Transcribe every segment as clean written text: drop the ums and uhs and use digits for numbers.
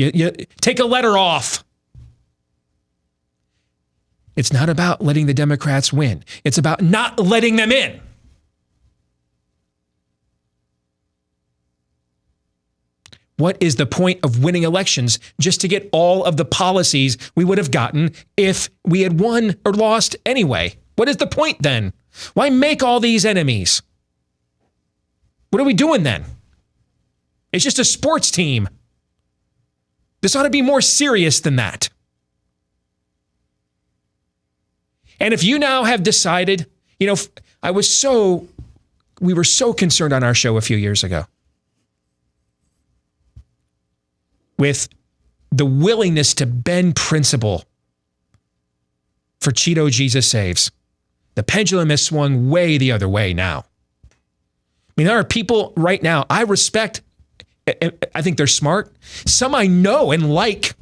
You take a letter off. It's not about letting the Democrats win. It's about not letting them in. What is the point of winning elections just to get all of the policies we would have gotten if we had won or lost anyway? What is the point then? Why make all these enemies? What are we doing then? It's just a sports team. This ought to be more serious than that. And if you now have decided, we were so concerned on our show a few years ago with the willingness to bend principle for Cheeto Jesus Saves. The pendulum has swung way the other way now. I mean, there are people right now I respect. I think they're smart. Some I know and like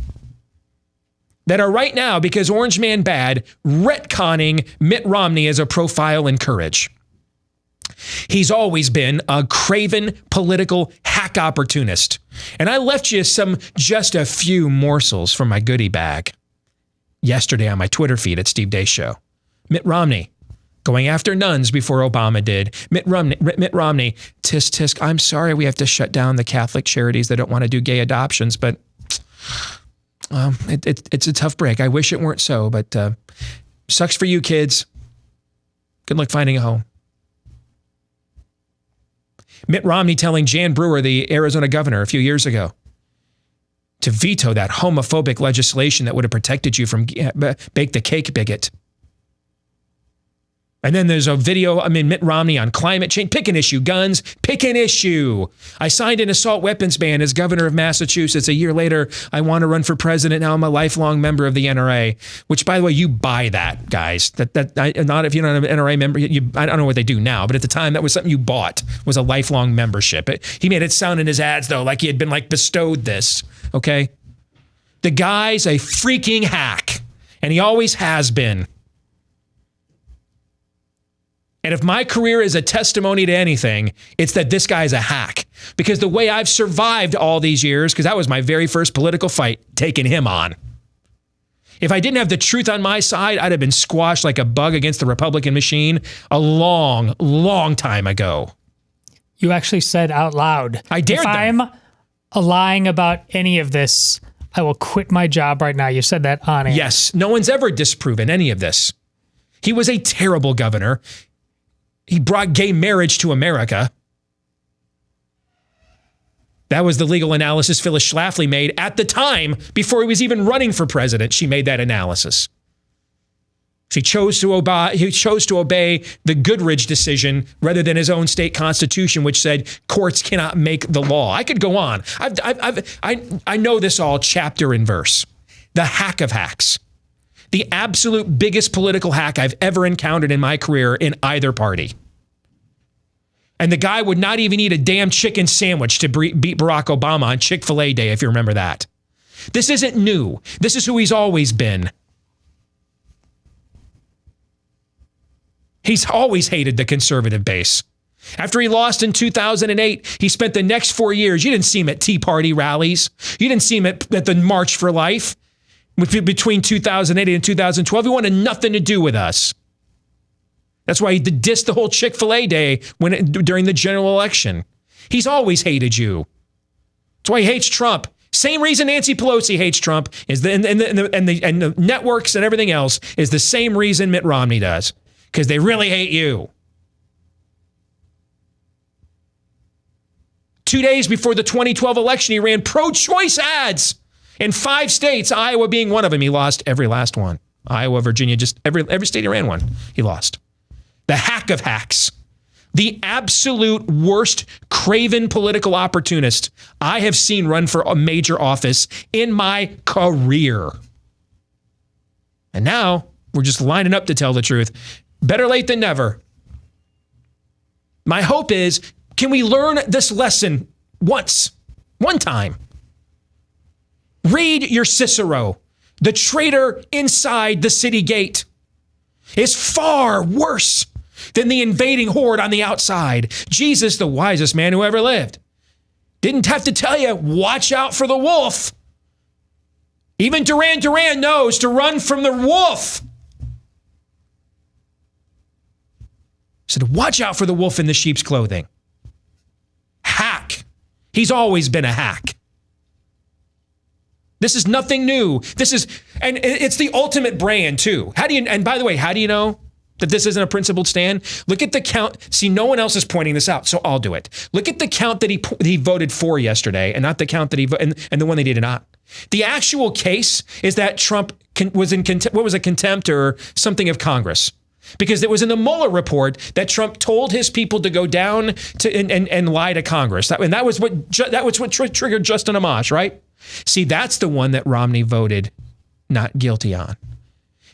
that are right now, because Orange Man bad, retconning Mitt Romney as a profile in courage. He's always been a craven political hack opportunist. And I left you just a few morsels from my goodie bag yesterday on my Twitter feed at Steve Deace Show. Mitt Romney going after nuns before Obama did. Mitt Romney, tisk, tisk, I'm sorry we have to shut down the Catholic charities that don't want to do gay adoptions, but it's a tough break. I wish it weren't so, but sucks for you kids. Good luck finding a home. Mitt Romney telling Jan Brewer, the Arizona governor, a few years ago, to veto that homophobic legislation that would have protected you from bake the cake bigot. And then there's a video, Mitt Romney on climate change. Pick an issue, guns, pick an issue. I signed an assault weapons ban as governor of Massachusetts. A year later, I want to run for president. Now I'm a lifelong member of the NRA, which, by the way, you buy that, guys. Not if you're not an NRA member. I don't know what they do now, but at the time, that was something you bought, was a lifelong membership. He made it sound in his ads, though, like he had been bestowed this, okay? The guy's a freaking hack, and he always has been. And if my career is a testimony to anything, it's that this guy's a hack. Because the way I've survived all these years, because that was my very first political fight, taking him on. If I didn't have the truth on my side, I'd have been squashed like a bug against the Republican machine a long, long time ago. You actually said out loud, I dared them. If I'm lying about any of this, I will quit my job right now. You said that on air. Yes. No one's ever disproven any of this. He was a terrible governor. He brought gay marriage to America. That was the legal analysis Phyllis Schlafly made at the time before he was even running for president. She made that analysis. He chose to obey the Goodridge decision rather than his own state constitution, which said courts cannot make the law. I could go on. I know this all chapter and verse. The hack of hacks. The absolute biggest political hack I've ever encountered in my career in either party. And the guy would not even eat a damn chicken sandwich to beat Barack Obama on Chick-fil-A Day, if you remember that. This isn't new. This is who he's always been. He's always hated the conservative base. After he lost in 2008, he spent the next 4 years, you didn't see him at Tea Party rallies. You didn't see him at the March for Life. Between 2008 and 2012, he wanted nothing to do with us. That's why he dissed the whole Chick-fil-A Day during the general election. He's always hated you. That's why he hates Trump. Same reason Nancy Pelosi hates Trump is and the networks and everything else is the same reason Mitt Romney does, because they really hate you. 2 days before the 2012 election, he ran pro-choice ads. In 5 states, Iowa being one of them, he lost every last one. Iowa, Virginia, just every state he ran one, he lost. The hack of hacks. The absolute worst craven political opportunist I have seen run for a major office in my career. And now we're just lining up to tell the truth. Better late than never. My hope is, can we learn this lesson once, one time? Read your Cicero. The traitor inside the city gate is far worse than the invading horde on the outside. Jesus, the wisest man who ever lived, didn't have to tell you, watch out for the wolf. Even Duran Duran knows to run from the wolf. So to watch out for the wolf in the sheep's clothing. Hack. He's always been a hack. This is nothing new. And it's the ultimate brand too. And by the way, how do you know that this isn't a principled stand? Look at the count. See, no one else is pointing this out, so I'll do it. Look at the count that he voted for yesterday, and not the count that and the one that he did not. The actual case is that Trump was in contempt or something of Congress. Because it was in the Mueller report that Trump told his people to go down to and lie to Congress. That was what triggered Justin Amash, right? See, that's the one that Romney voted not guilty on.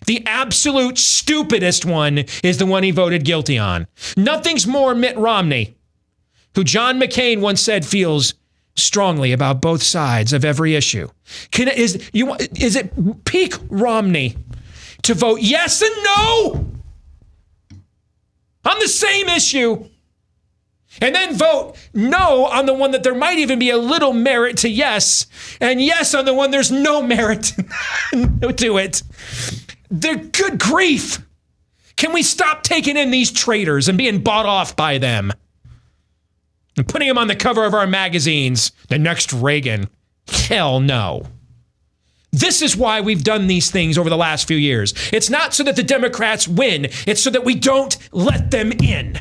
The absolute stupidest one is the one he voted guilty on. Nothing's more Mitt Romney, who John McCain once said feels strongly about both sides of every issue. Is it peak Romney to vote yes and no on the same issue, and then vote no on the one that there might even be a little merit to yes, and yes on the one there's no merit to it? They're good grief. Can we stop taking in these traitors and being bought off by them and putting them on the cover of our magazines? The next Reagan. Hell no. This is why we've done these things over the last few years. It's not so that the Democrats win. It's so that we don't let them in.